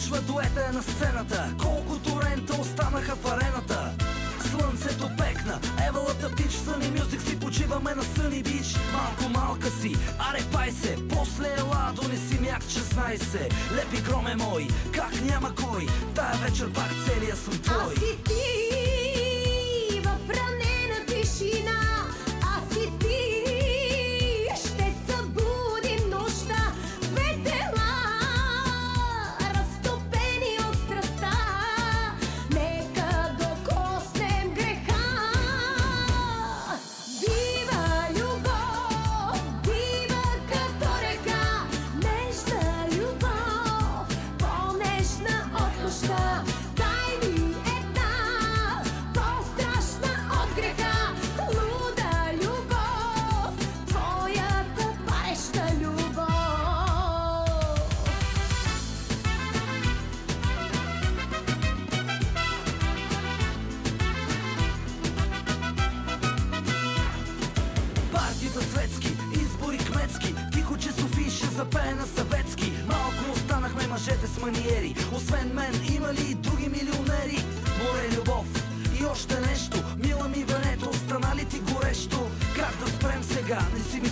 Почва дуета е на сцената, колкото рента останаха в арената. Слънцето пекна, евалата пич, Съни Мюзик си почиваме на Съни Бич. Малко малка си, аре пай се, после ела, донеси мяк 16. Лепи громе мой, как няма кой, тая вечер пак целия съм твой. Аз и ти в ранена тишина, аз и ти ще събудим нощта. Две тела, разтопени от страстта, нека докоснем греха. Дива любов, дива като река, нежна любов, по-нежна от нощта. Дай ми една, по-страшна от греха, луда любов, твоята пареща любов. Партията светски, избори кметски, тихо че Софи ще запее на съветски. Малко останахме мъжете с маниери, освен мен има ли и други милионери? Море любов и още нещо, мила ми венето, остана ли ти горещо? Как да спрем сега, не си ми